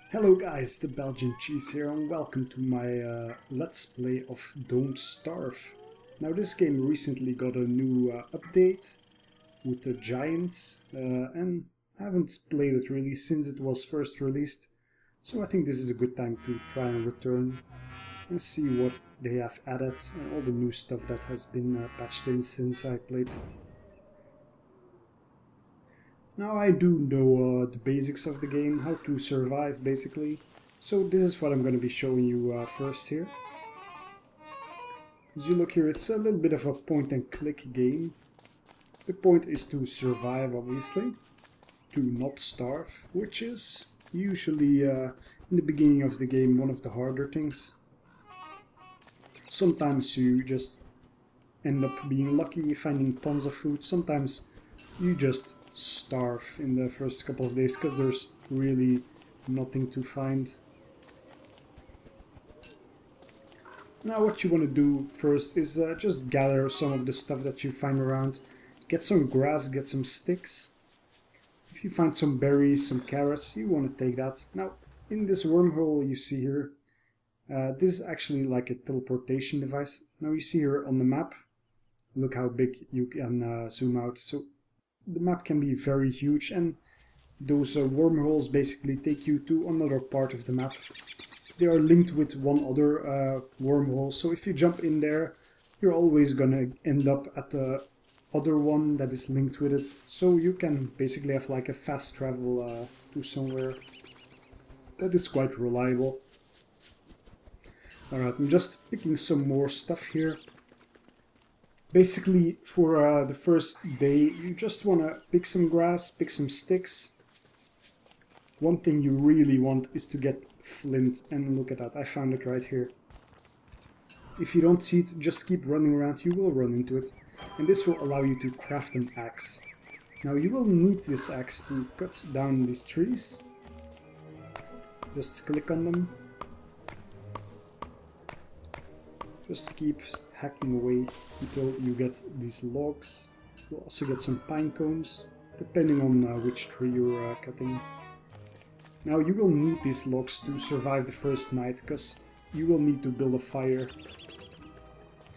Hello guys, the Belgian Cheese here and welcome to my Let's Play of Don't Starve. Now this game recently got a new update with the giants and I haven't played it really since it was first released, so I think this is a good time to try and return and see what they have added and all the new stuff that has been patched in since I played. Now I do know the basics of the game, how to survive basically, so this is what I'm going to be showing you first here. As you look here, it's a little bit of a point and click game. The point is to survive obviously, to not starve, which is usually in the beginning of the game one of the harder things. Sometimes you just end up being lucky, finding tons of food, sometimes you just starve in the first couple of days because there's really nothing to find. Now what you want to do first is just gather some of the stuff that you find around. Get some grass, get some sticks. If you find some berries, some carrots, you want to take that. Now in this wormhole you see here, this is actually like a teleportation device. Now you see here on the map, look how big you can zoom out. So the map can be very huge and those wormholes basically take you to another part of the map. They are linked with one other wormhole, so if you jump in there, you're always gonna end up at the other one that is linked with it. So you can basically have like a fast travel to somewhere. That is quite reliable. Alright, I'm just picking some more stuff here. Basically, for the first day, you just want to pick some grass, pick some sticks. One thing you really want is to get flint, and look at that, I found it right here. If you don't see it, just keep running around, you will run into it. And this will allow you to craft an axe. Now you will need this axe to cut down these trees. Just click on them. Just keep hacking away until you get these logs. You'll also get some pine cones, depending on which tree you're cutting. Now you will need these logs to survive the first night, because you will need to build a fire.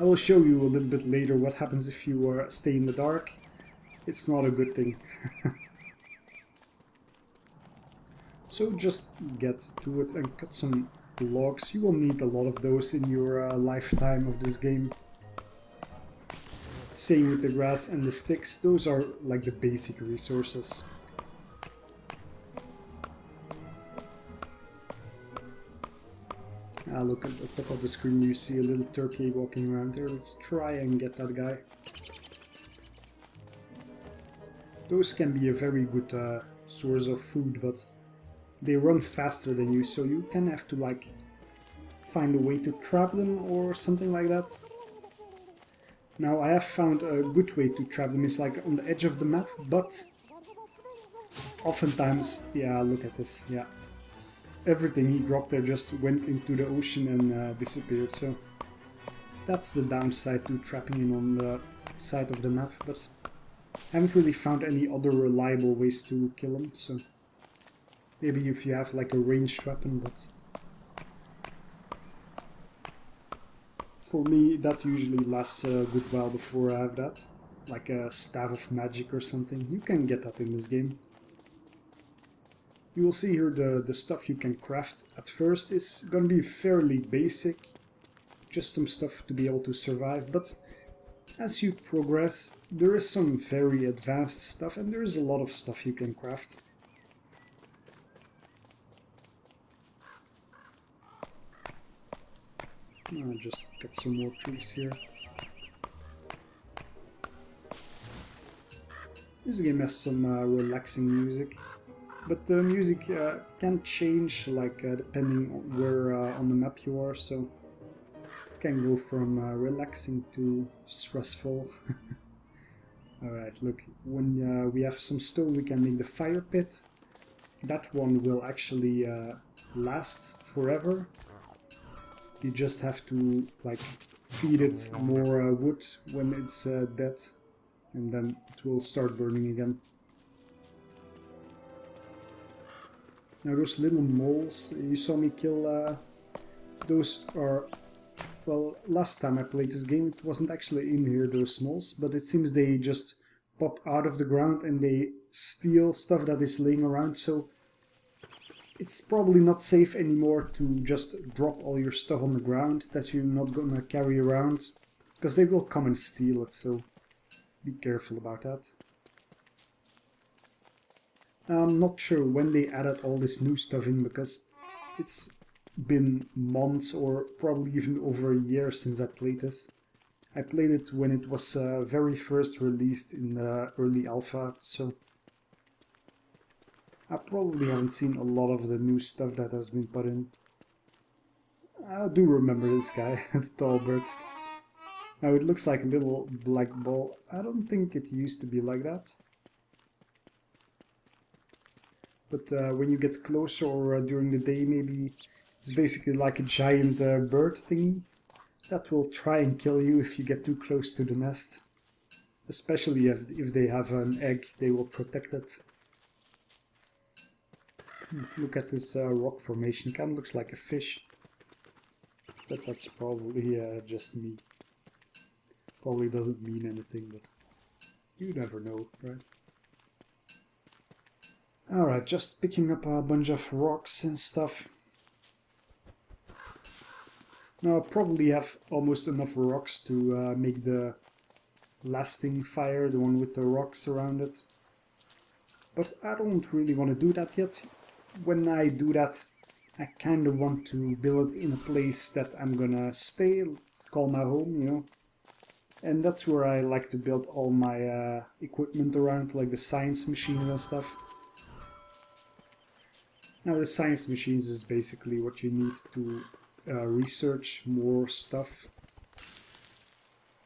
I will show you a little bit later what happens if you stay in the dark. It's not a good thing. So just get to it and cut some logs. You will need a lot of those in your lifetime of this game. Same with the grass and the sticks, those are like the basic resources. Look at the top of the screen, you see a little turkey walking around there. Let's try and get that guy. Those can be a very good source of food, but they run faster than you, so you can have to like find a way to trap them or something like that. Now I have found a good way to trap them, it's like on the edge of the map, but oftentimes, yeah, look at this, yeah. Everything he dropped there just went into the ocean and disappeared, so that's the downside to trapping him on the side of the map, but I haven't really found any other reliable ways to kill him, so maybe if you have like a ranged weapon, but for me that usually lasts a good while before I have that, like a staff of magic or something. You can get that in this game. You will see here the stuff you can craft at first is going to be fairly basic, just some stuff to be able to survive, but as you progress there is some very advanced stuff and there is a lot of stuff you can craft. I'll just cut some more trees here. This game has some relaxing music. But the music can change like depending on where on the map you are, so it can go from relaxing to stressful. Alright, look, when we have some stone we can make the fire pit. That one will actually last forever. You just have to like feed it more wood when it's dead, and then it will start burning again. Now those little moles, you saw me kill, those are, well, last time I played this game it wasn't actually in here, those moles, but it seems they just pop out of the ground and they steal stuff that is laying around, so it's probably not safe anymore to just drop all your stuff on the ground that you're not gonna carry around, because they will come and steal it, so be careful about that. I'm not sure when they added all this new stuff in, because it's been months or probably even over a year since I played this. I played it when it was very first released in the early alpha, so I probably haven't seen a lot of the new stuff that has been put in. I do remember this guy, the tall bird. Now it looks like a little black ball. I don't think it used to be like that. But when you get closer or during the day maybe, it's basically like a giant bird thingy that will try and kill you if you get too close to the nest. Especially if they have an egg, they will protect it. Look at this rock formation, kind of looks like a fish. But that's probably just me. Probably doesn't mean anything, but you never know, right? Alright, just picking up a bunch of rocks and stuff. Now I'll probably have almost enough rocks to make the lasting fire, the one with the rocks around it. But I don't really want to do that yet. When I do that, I kind of want to build it in a place that I'm gonna stay, call my home, you know. And that's where I like to build all my equipment around, like the science machines and stuff. Now the science machines is basically what you need to research more stuff.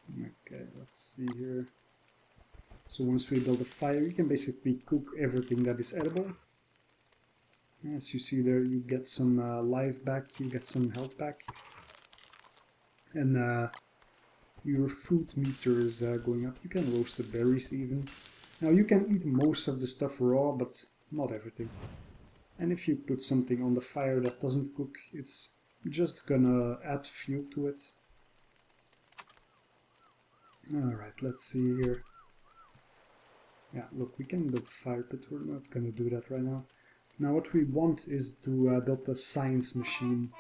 Okay, let's see here. So once we build a fire, you can basically cook everything that is edible. As you see there, you get some life back, you get some health back. And your food meter is going up. You can roast the berries even. Now you can eat most of the stuff raw, but not everything. And if you put something on the fire that doesn't cook, it's just gonna add fuel to it. Alright, let's see here. Yeah, look, we can build a fire pit, we're not gonna do that right now. Now what we want is to build a science machine.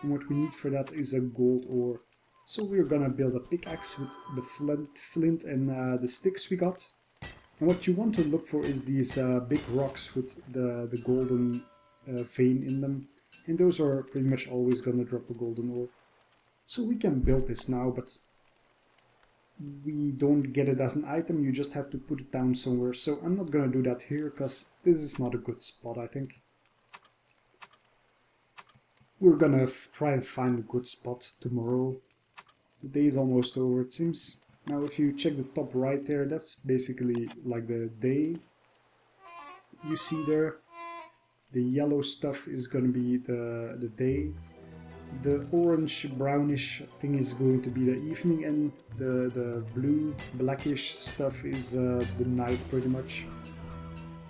And what we need for that is a gold ore. So we're gonna build a pickaxe with the flint and the sticks we got. And what you want to look for is these big rocks with the golden vein in them. And those are pretty much always gonna drop a golden ore. So we can build this now, but we don't get it as an item, you just have to put it down somewhere. So I'm not gonna do that here, because this is not a good spot, I think. We're gonna try and find a good spot tomorrow. The day is almost over, it seems. Now if you check the top right there, that's basically like the day you see there. The yellow stuff is gonna be the day. The orange brownish thing is going to be the evening, and the blue blackish stuff is the night pretty much.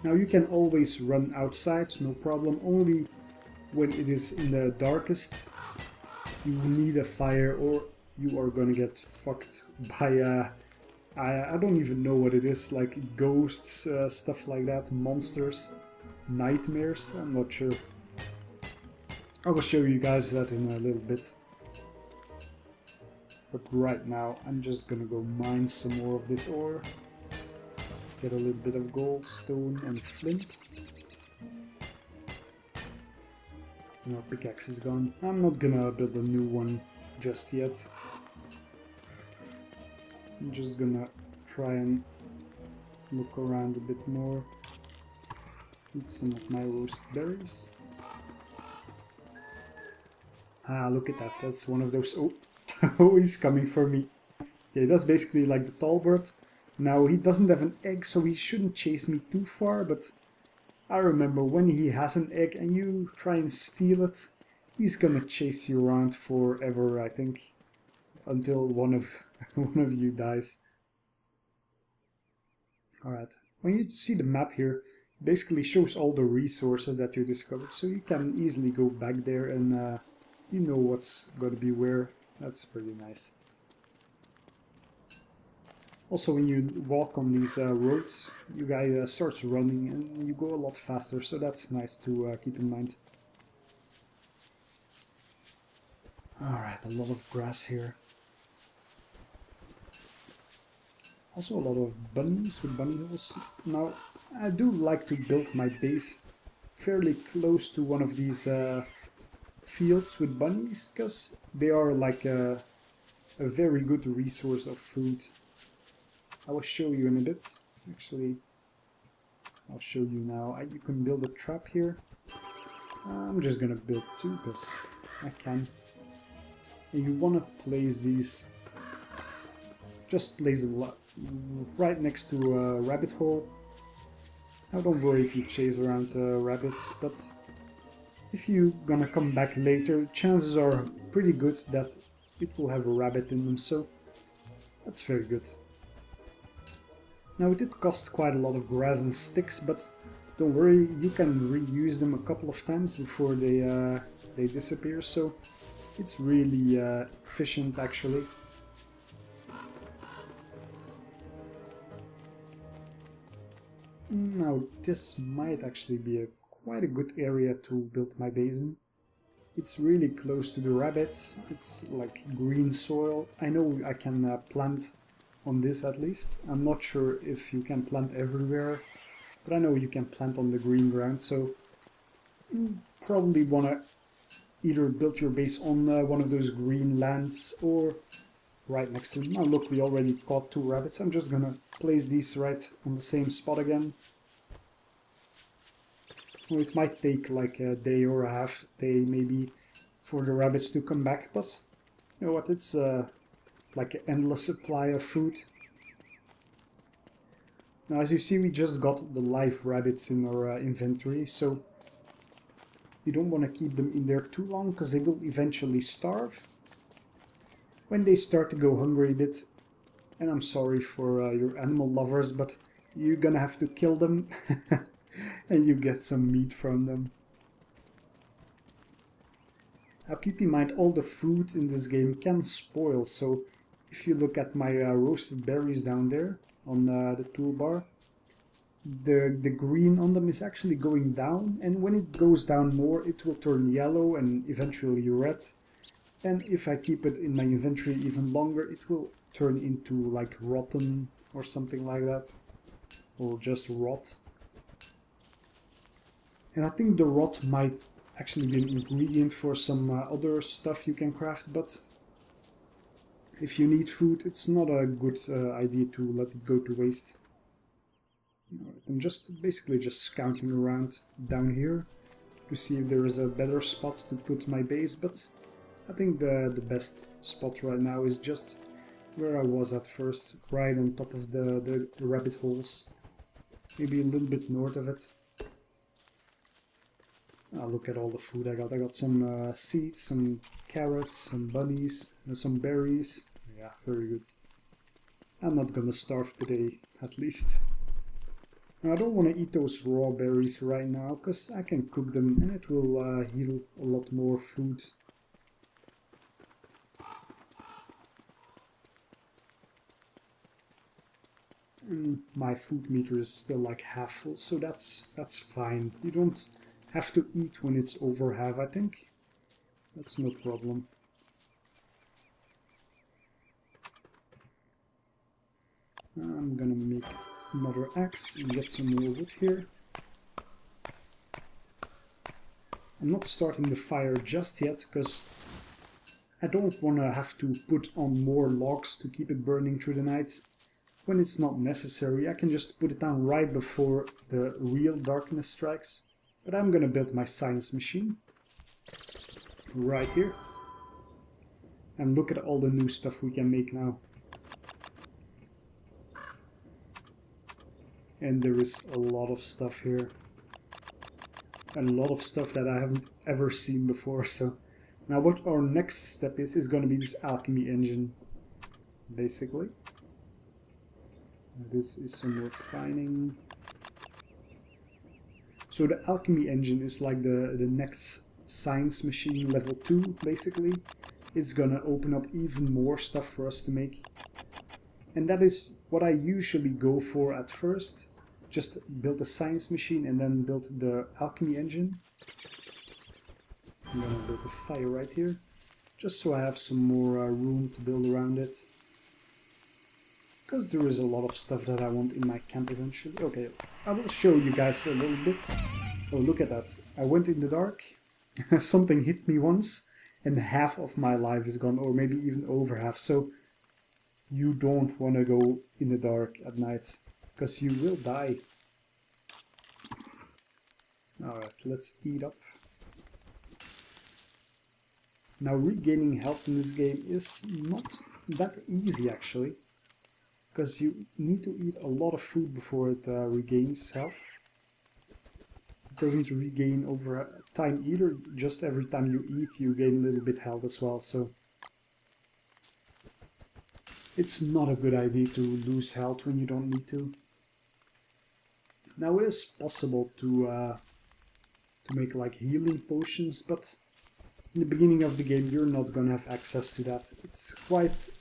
Now you can always run outside, no problem. Only when it is in the darkest you need a fire, or you are gonna get fucked by I don't even know what it is, like ghosts, stuff like that, monsters, nightmares, I'm not sure. I will show you guys that in a little bit. But right now I'm just gonna go mine some more of this ore. Get a little bit of gold, stone and flint. And our pickaxe is gone. I'm not gonna build a new one just yet. I'm just gonna try and look around a bit more. Eat some of my roasted berries. Ah, look at that, that's one of those... Oh, oh, he's coming for me. Okay, that's basically like the tall bird. Now, he doesn't have an egg, so he shouldn't chase me too far, but I remember when he has an egg and you try and steal it, he's gonna chase you around forever, I think. Until one of you dies. Alright, when you see the map here, basically shows all the resources that you discovered, so you can easily go back there and you know what's going to be where. That's pretty nice. Also, when you walk on these roads, you guys starts running and you go a lot faster, so that's nice to keep in mind. Alright, a lot of grass here. Also a lot of bunnies with bunny holes. Now, I do like to build my base fairly close to one of these fields with bunnies, because they are like a very good resource of food. I will show you in a bit. Actually, I'll show you now. You can build a trap here. I'm just gonna build two because I can. And you want to place these, just place them right next to a rabbit hole. Now don't worry if you chase around rabbits, but if you're gonna come back later, chances are pretty good that it will have a rabbit in them, so that's very good. Now it did cost quite a lot of grass and sticks, but don't worry, you can reuse them a couple of times before they disappear, so it's really efficient actually. Now this might actually be quite a good area to build my base in. It's really close to the rabbits, it's like green soil. I know I can plant on this at least. I'm not sure if you can plant everywhere, but I know you can plant on the green ground, so you probably want to either build your base on one of those green lands or right next to them. Now look, we already caught two rabbits. I'm just gonna place these right on the same spot again. Well, it might take like a day or a half day maybe for the rabbits to come back, but you know what, it's like an endless supply of food. Now as you see, we just got the live rabbits in our inventory, so you don't want to keep them in there too long because they will eventually starve. When they start to go hungry a bit, and I'm sorry for your animal lovers, but you're gonna have to kill them and you get some meat from them. Now keep in mind, all the food in this game can spoil, so if you look at my roasted berries down there on the toolbar, the green on them is actually going down, and when it goes down more it will turn yellow and eventually red, and if I keep it in my inventory even longer it will turn into like rotten or something like that, or just rot. And I think the rot might actually be an ingredient for some other stuff you can craft, but if you need food it's not a good idea to let it go to waste. I'm just basically just scouting around down here to see if there is a better spot to put my base, but I think the best spot right now is just where I was at first, right on top of the rabbit holes, maybe a little bit north of it. Look at all the food I got. I got some seeds, some carrots, some bunnies, and some berries. Yeah, very good. I'm not gonna starve today, at least. Now, I don't want to eat those raw berries right now, because I can cook them and it will heal a lot more food. And my food meter is still like half full, so that's fine. You don't have to eat when it's over half, I think. That's no problem. I'm gonna make another axe and get some more wood here. I'm not starting the fire just yet because I don't want to have to put on more logs to keep it burning through the night. When it's not necessary, I can just put it down right before the real darkness strikes. But I'm gonna build my science machine right here. And look at all the new stuff we can make now. And there is a lot of stuff here. And a lot of stuff that I haven't ever seen before. So now what our next step is going to be this alchemy engine, basically. This is some refining. So the alchemy engine is like the next science machine level 2, basically. It's gonna open up even more stuff for us to make. And that is what I usually go for at first. Just build a science machine and then build the alchemy engine. I'm gonna build a fire right here, just so I have some more room to build around it. Because there is a lot of stuff that I want in my camp eventually. Okay, I will show you guys a little bit. Oh, look at that. I went in the dark, something hit me once, and half of my life is gone, or maybe even over half. So you don't want to go in the dark at night, because you will die. Alright, let's eat up. Now regaining health in this game is not that easy actually, because you need to eat a lot of food before it regains health. It doesn't regain over time either, just every time you eat you gain a little bit health as well, so it's not a good idea to lose health when you don't need to. Now it is possible to make like healing potions, but in the beginning of the game you're not gonna have access to that. It's quite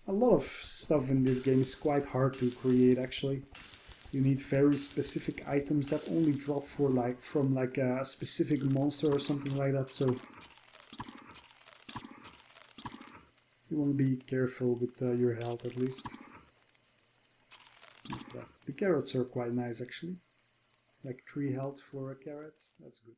a lot of stuff in this game is quite hard to create actually. You need very specific items that only drop for from like a specific monster or something like that, so you want to be careful with your health at least. But the carrots are quite nice actually. Like 3 health for a carrot, that's good.